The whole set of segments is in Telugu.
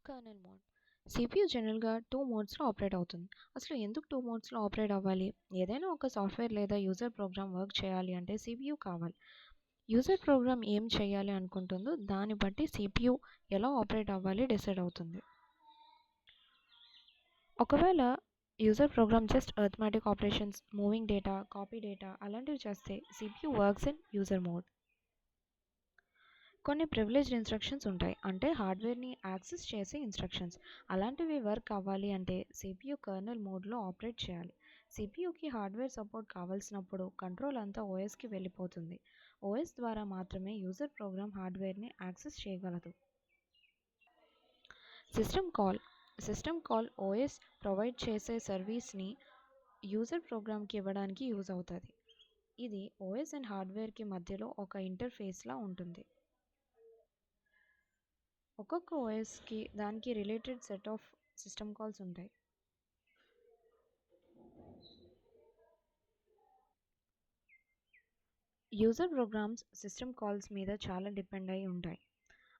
Colonel mode. CPU జనరల్గా 2 మోడ్స్లో ఆపరేట్ అవుతుంది. అసలు ఎందుకు 2 మోడ్స్లో ఆపరేట్ అవ్వాలి? ఏదైనా ఒక సాఫ్ట్వేర్ లేదా యూజర్ ప్రోగ్రామ్ వర్క్ చేయాలి అంటే CPU కావాలి. యూజర్ ప్రోగ్రామ్ ఏం చేయాలి అనుకుంటుందో దాన్ని బట్టి CPU ఎలా ఆపరేట్ అవ్వాలి డిసైడ్ అవుతుంది. ఒకవేళ user program just arithmetic operations, moving data, copy data అలాంటివి చేస్తే CPU works in user mode. కొన్ని ప్రివిలేజ్డ్ ఇన్స్ట్రక్షన్స్ ఉంటాయి, అంటే హార్డ్వేర్ని యాక్సెస్ చేసే ఇన్స్ట్రక్షన్స్. అలాంటివి వర్క్ అవ్వాలి అంటే CPU కర్నల్ మోడ్లో ఆపరేట్ చేయాలి. CPUకి హార్డ్వేర్ సపోర్ట్ కావాల్సినప్పుడు కంట్రోల్ అంతా OSకి వెళ్ళిపోతుంది. OS ద్వారా మాత్రమే యూజర్ ప్రోగ్రామ్ హార్డ్వేర్ని యాక్సెస్ చేయగలదు. సిస్టమ్ కాల్ OS ప్రొవైడ్ చేసే సర్వీస్ని యూజర్ ప్రోగ్రామ్కి ఇవ్వడానికి యూజ్ అవుతుంది. ఇది OS అండ్ హార్డ్వేర్కి మధ్యలో ఒక ఇంటర్ఫేస్లా ఉంటుంది. ఒక్కొక్క OSకి దానికి related set of system calls ఉంటాయి. యూజర్ ప్రోగ్రామ్స్ సిస్టమ్ కాల్స్ మీద చాలా డిపెండ్ అయి ఉంటాయి.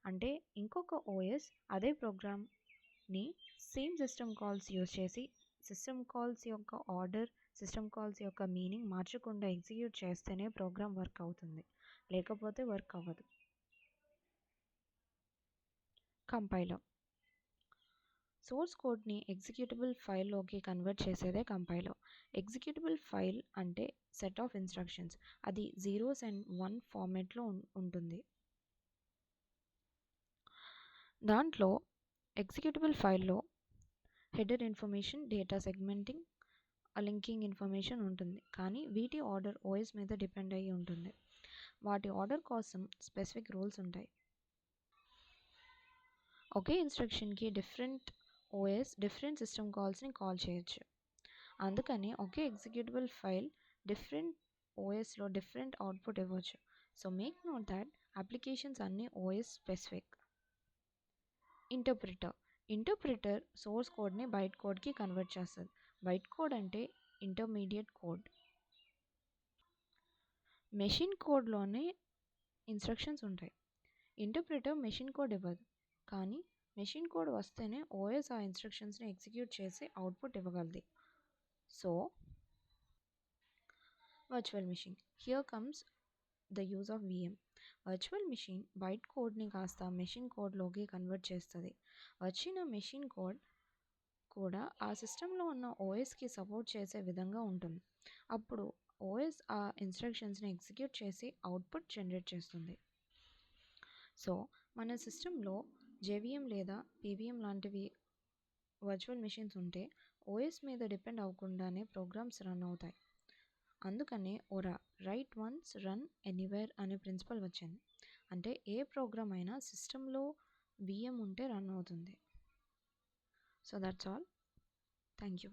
అంటే ఇంకొక OS అదే ప్రోగ్రామ్ని సేమ్ సిస్టమ్ కాల్స్ యూజ్ చేసి సిస్టమ్ కాల్స్ యొక్క ఆర్డర్, సిస్టమ్ కాల్స్ యొక్క మీనింగ్ మార్చకుండా ఎగ్జిక్యూట్ చేస్తేనే ప్రోగ్రామ్ వర్క్ అవుతుంది, లేకపోతే వర్క్ అవ్వదు. కంపైలర్ సోర్స్ కోడ్ని ఎగ్జిక్యూటబుల్ ఫైల్లోకి కన్వర్ట్ చేసేదే కంపైలర్. ఎగ్జిక్యూటబుల్ ఫైల్ అంటే సెట్ ఆఫ్ ఇన్స్ట్రక్షన్స్. అది 0s and 1 ఫార్మాట్లో ఉంటుంది. దాంట్లో ఎగ్జిక్యూటబుల్ ఫైల్లో header information, data సెగ్మెంటింగ్, linking information ఉంటుంది. కానీ వీటి ఆర్డర్ OS మీద డిపెండ్ అయ్యి ఉంటుంది. వాటి ఆర్డర్ కోసం స్పెసిఫిక్ రూల్స్ ఉంటాయి. ఒకే ఇన్స్ట్రక్షన్కి డిఫరెంట్ OS డిఫరెంట్ సిస్టమ్ కాల్స్ని కాల్ చేయొచ్చు. అందుకని ఒకే ఎగ్జిక్యూటబుల్ ఫైల్ డిఫరెంట్ OSలో డిఫరెంట్ అవుట్పుట్ ఇవ్వచ్చు. So make note that applications అన్నీ OS స్పెసిఫిక్. ఇంటర్ప్రిటర్ సోర్స్ కోడ్ని బైట్ కోడ్కి కన్వర్ట్ చేస్తుంది. బైట్ కోడ్ అంటే ఇంటర్మీడియట్ కోడ్. మెషిన్ కోడ్లోనే ఇన్స్ట్రక్షన్స్ ఉంటాయి. ఇంటర్ప్రిటర్ మెషిన్ కోడ్ ఇవ్వదు, కానీ మెషిన్ కోడ్ వస్తేనే OS ఆ ఇన్స్ట్రక్షన్స్ని ఎగ్జిక్యూట్ చేసి అవుట్పుట్ ఇవ్వగలది. So virtual machine, here comes the use of VM. Virtual machine byte కోడ్ని కాస్త మెషిన్ కోడ్లోకి కన్వర్ట్ చేస్తుంది. వచ్చిన మెషిన్ కోడ్ కూడా ఆ సిస్టంలో ఉన్న OSకి సపోర్ట్ చేసే విధంగా ఉంటుంది. అప్పుడు OS ఆ ఇన్స్ట్రక్షన్స్ని ఎగ్జిక్యూట్ చేసి అవుట్పుట్ జనరేట్ చేస్తుంది. సో మన సిస్టంలో JVM లేదా PVM లాంటివి వర్చువల్ మిషన్స్ ఉంటే OS మీద డిపెండ్ అవ్వకుండానే ప్రోగ్రామ్స్ రన్ అవుతాయి. అందుకనే ORA, right once run anywhere అనే ప్రిన్సిపల్ వచ్చింది. అంటే ఏ ప్రోగ్రామ్ అయినా సిస్టంలో VM ఉంటే రన్ అవుతుంది. So that's all. Thank you.